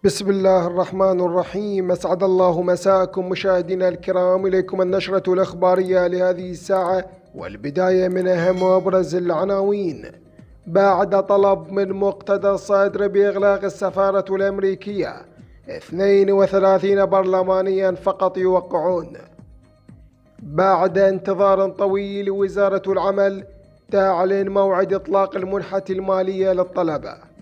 بسم الله الرحمن الرحيم. أسعد الله مساءكم مشاهدينا الكرام. إليكم النشرة الإخبارية لهذه الساعة، والبداية من أهم وأبرز العناوين. بعد طلب من مقتدى الصدر بإغلاق السفارة الأمريكية، 32 برلمانيا فقط يوقعون. بعد انتظار طويل، وزارة العمل تعلن موعد إطلاق المنحة المالية للطلبة.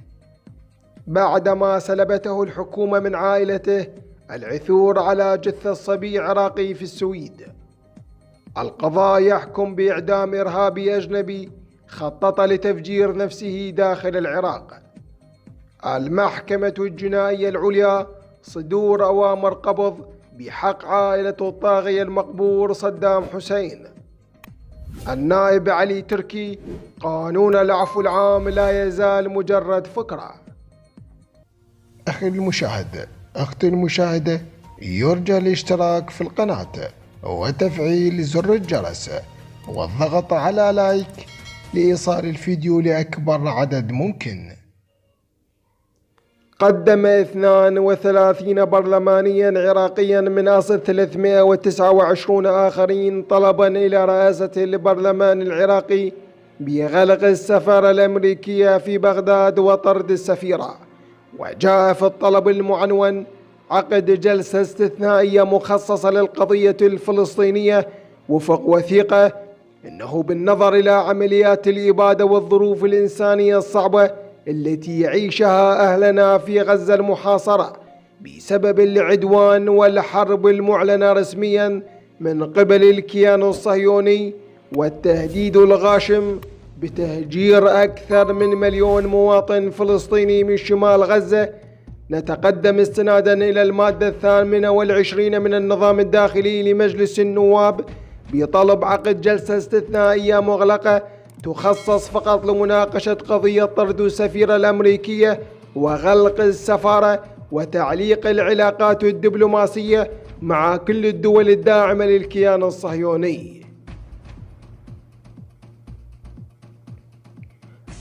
بعدما سلبته الحكومة من عائلته العثور على جثة صبي عراقي في السويد. القضاء يحكم بإعدام إرهابي أجنبي خطط لتفجير نفسه داخل العراق. المحكمة الجنائية العليا صدور أوامر قبض بحق عائلة الطاغية المقبور صدام حسين. النائب علي تركي: قانون العفو العام لا يزال مجرد فكرة. أخي المشاهد، أختي المشاهدة، يرجى الاشتراك في القناة وتفعيل زر الجرس والضغط على لايك لإيصال الفيديو لأكبر عدد ممكن. قدم 32 برلمانيا عراقيا من أصل 329 آخرين طلبا إلى رئاسة البرلمان العراقي بغلق السفارة الأمريكية في بغداد وطرد السفيرة. وجاء في الطلب المعنون عقد جلسة استثنائية مخصصة للقضية الفلسطينية وفق وثيقة إنه بالنظر إلى عمليات الإبادة والظروف الإنسانية الصعبة التي يعيشها أهلنا في غزة المحاصرة بسبب العدوان والحرب المعلنة رسميا من قبل الكيان الصهيوني والتهديد الغاشم بتهجير أكثر من 1,000,000 مواطن فلسطيني من شمال غزة، نتقدم استنادا إلى المادة 28 من النظام الداخلي لمجلس النواب بطلب عقد جلسة استثنائية مغلقة تخصص فقط لمناقشة قضية طرد السفيرة الأمريكية وغلق السفارة وتعليق العلاقات الدبلوماسية مع كل الدول الداعمة للكيان الصهيوني.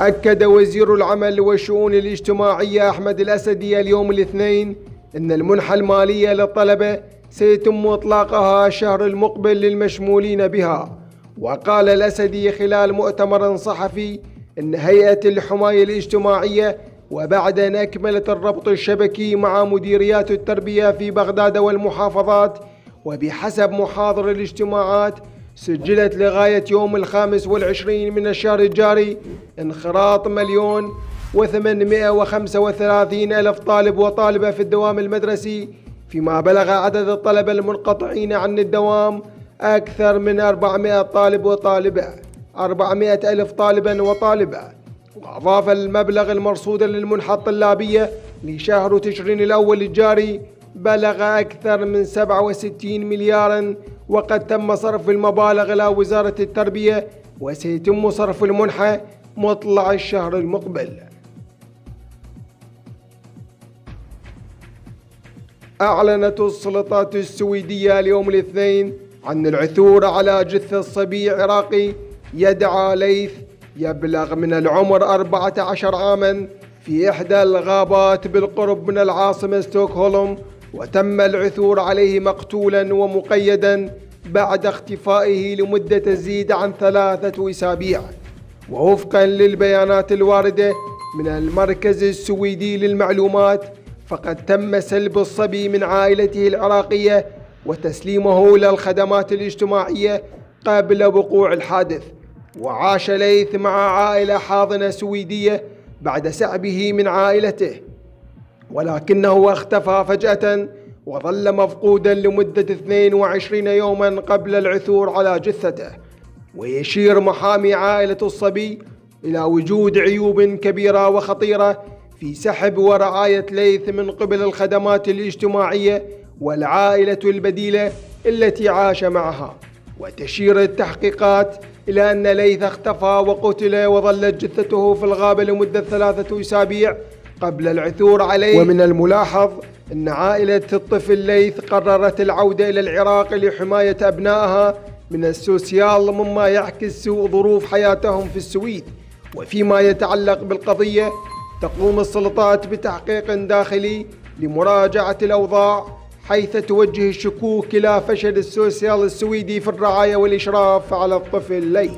أكد وزير العمل والشؤون الاجتماعية أحمد الأسدي اليوم الاثنين أن المنحة المالية للطلبة سيتم إطلاقها الشهر المقبل للمشمولين بها. وقال الأسدي خلال مؤتمر صحفي أن هيئة الحماية الاجتماعية وبعد أن أكملت الربط الشبكي مع مديريات التربية في بغداد والمحافظات، وبحسب محاضر الاجتماعات سجلت لغاية يوم 25 من الشهر الجاري انخراط 1,835,000 طالب وطالبة في الدوام المدرسي، فيما بلغ عدد الطلبة المنقطعين عن الدوام أكثر من 400 طالب وطالبة 400,000 طالبا وطالبة. وأضاف المبلغ المرصود للمنحة الطلابية لشهر تشرين الأول الجاري بلغ أكثر من 67 مليارا، وقد تم صرف المبالغ إلى وزارة التربية، وسيتم صرف المنحة مطلع الشهر المقبل. أعلنت السلطات السويدية اليوم الاثنين عن العثور على جثة صبي عراقي يدعى ليث يبلغ من العمر 14 عاما في إحدى الغابات بالقرب من العاصمة ستوكهولم، وتم العثور عليه مقتولا ومقيدا بعد اختفائه لمدة تزيد عن 3 أسابيع. ووفقا للبيانات الواردة من المركز السويدي للمعلومات، فقد تم سلب الصبي من عائلته العراقية وتسليمه للخدمات الاجتماعية قبل وقوع الحادث. وعاش ليث مع عائلة حاضنة سويدية بعد سحبه من عائلته، ولكنه اختفى فجأة وظل مفقودا لمدة 22 يوما قبل العثور على جثته. ويشير محامي عائلة الصبي إلى وجود عيوب كبيرة وخطيرة في سحب ورعاية ليث من قبل الخدمات الاجتماعية والعائلة البديلة التي عاش معها. وتشير التحقيقات إلى أن ليث اختفى وقتل وظلت جثته في الغابة لمدة 3 أسابيع قبل العثور عليه. ومن الملاحظ أن عائلة الطفل ليث قررت العودة إلى العراق لحماية أبنائها من السوسيال، مما يعكس سوء ظروف حياتهم في السويد. وفيما يتعلق بالقضية، تقوم السلطات بتحقيق داخلي لمراجعة الأوضاع، حيث توجه الشكوك إلى فشل السوسيال السويدي في الرعاية والإشراف على الطفل ليث.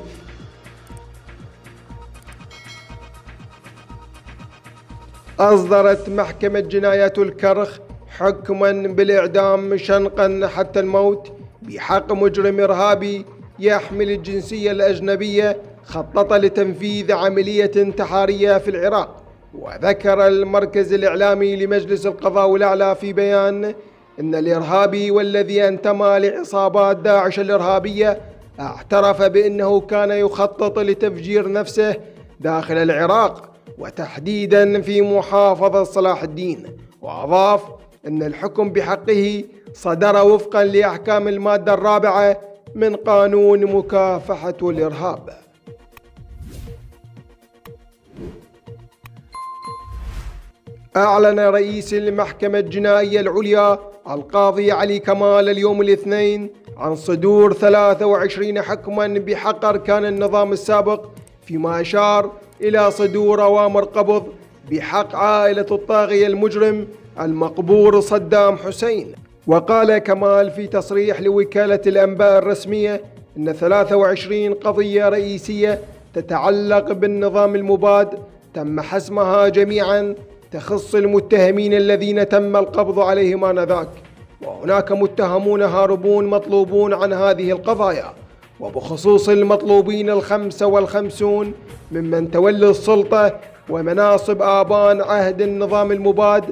أصدرت محكمة جنايات الكرخ حكما بالإعدام شنقا حتى الموت بحق مجرم إرهابي يحمل الجنسية الأجنبية خطط لتنفيذ عملية انتحارية في العراق. وذكر المركز الإعلامي لمجلس القضاء الأعلى في بيان أن الإرهابي والذي انتمى لعصابات داعش الإرهابية اعترف بأنه كان يخطط لتفجير نفسه داخل العراق وتحديدا في محافظة صلاح الدين. وأضاف أن الحكم بحقه صدر وفقا لأحكام المادة 4 من قانون مكافحة الإرهاب. أعلن رئيس المحكمة الجنائية العليا القاضي علي كمال اليوم الاثنين عن صدور 23 حكما بحق أركان النظام السابق، فيما أشار إلى صدور أوامر قبض بحق عائلة الطاغية المجرم المقبور صدام حسين. وقال كمال في تصريح لوكالة الأنباء الرسمية أن 23 قضية رئيسية تتعلق بالنظام المباد تم حسمها جميعا، تخص المتهمين الذين تم القبض عليهم آنذاك، وهناك متهمون هاربون مطلوبون عن هذه القضايا. وبخصوص المطلوبين 55 ممن تولوا السلطة ومناصب آبان عهد النظام المباد،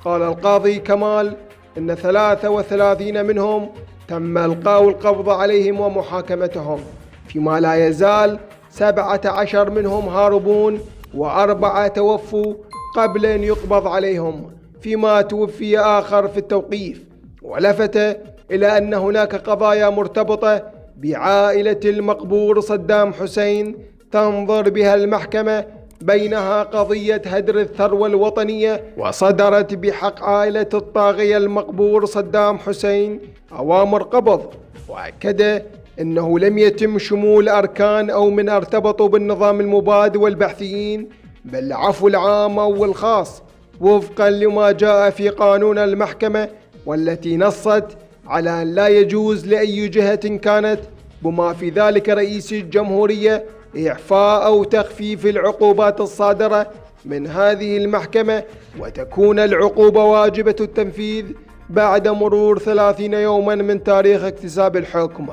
قال القاضي كمال إن 33 منهم تم إلقاء القبض عليهم ومحاكمتهم، فيما لا يزال 17 منهم هاربون و4 توفوا قبل أن يقبض عليهم، فيما توفي آخر في التوقيف. ولفت إلى أن هناك قضايا مرتبطة بعائلة المقبور صدام حسين تنظر بها المحكمة، بينها قضية هدر الثروة الوطنية، وصدرت بحق عائلة الطاغية المقبور صدام حسين أوامر قبض. وأكد أنه لم يتم شمول أركان أو من ارتبطوا بالنظام المباد والبعثيين، بل العفو العام أو الخاص وفقا لما جاء في قانون المحكمة، والتي نصت على أن لا يجوز لأي جهة كانت بما في ذلك رئيس الجمهورية إعفاء أو تخفيف العقوبات الصادرة من هذه المحكمة، وتكون العقوبة واجبة التنفيذ بعد مرور 30 يوما من تاريخ اكتساب الحكم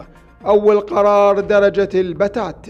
أو القرار درجة البتات.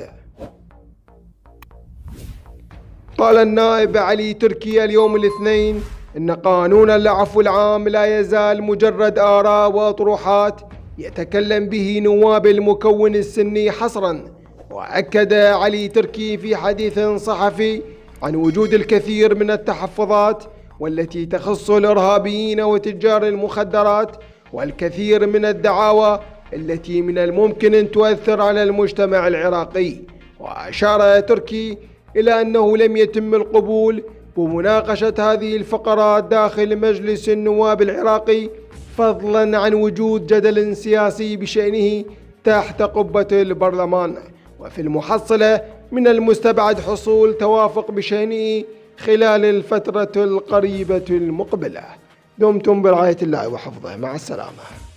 قال النائب علي تركي اليوم الاثنين إن قانون العفو العام لا يزال مجرد آراء وأطروحات يتكلم به نواب المكون السني حصرا. وأكد علي تركي في حديث صحفي عن وجود الكثير من التحفظات والتي تخص الإرهابيين وتجار المخدرات، والكثير من الدعاوى التي من الممكن أن تؤثر على المجتمع العراقي. وأشار تركي إلى أنه لم يتم القبول بمناقشة هذه الفقرات داخل مجلس النواب العراقي، فضلا عن وجود جدل سياسي بشأنه تحت قبة البرلمان، وفي المحصلة من المستبعد حصول توافق بشأنه خلال الفترة القريبة المقبلة. دمتم برعاية الله وحفظه، مع السلامة.